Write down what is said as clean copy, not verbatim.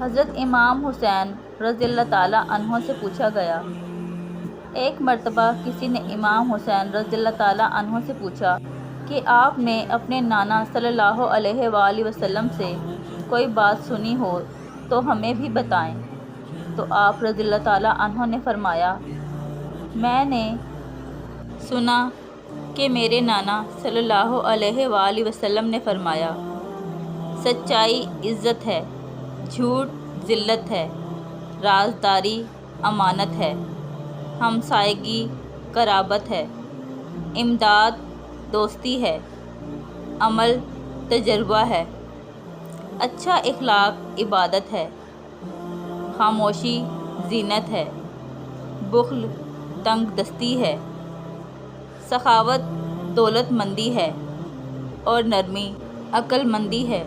حضرت امام حسین رضی اللہ تعالیٰ عنہ سے پوچھا گیا۔ ایک مرتبہ کسی نے امام حسین رضی اللہ تعالیٰ عنہ سے پوچھا کہ آپ نے اپنے نانا صلی اللہ علیہ وآلہ وسلم سے کوئی بات سنی ہو تو ہمیں بھی بتائیں۔ تو آپ رضی اللہ تعالیٰ عنہ نے فرمایا، میں نے سنا کہ میرے نانا صلی اللہ علیہ وآلہ وسلم نے فرمایا، سچائی عزت ہے، جھوٹ ذلت ہے، رازداری امانت ہے، ہمسائیگی قرابت ہے، امداد دوستی ہے، عمل تجربہ ہے، اچھا اخلاق عبادت ہے، خاموشی زینت ہے، بخل تنگ دستی ہے، سخاوت دولت مندی ہے اور نرمی عقل مندی ہے۔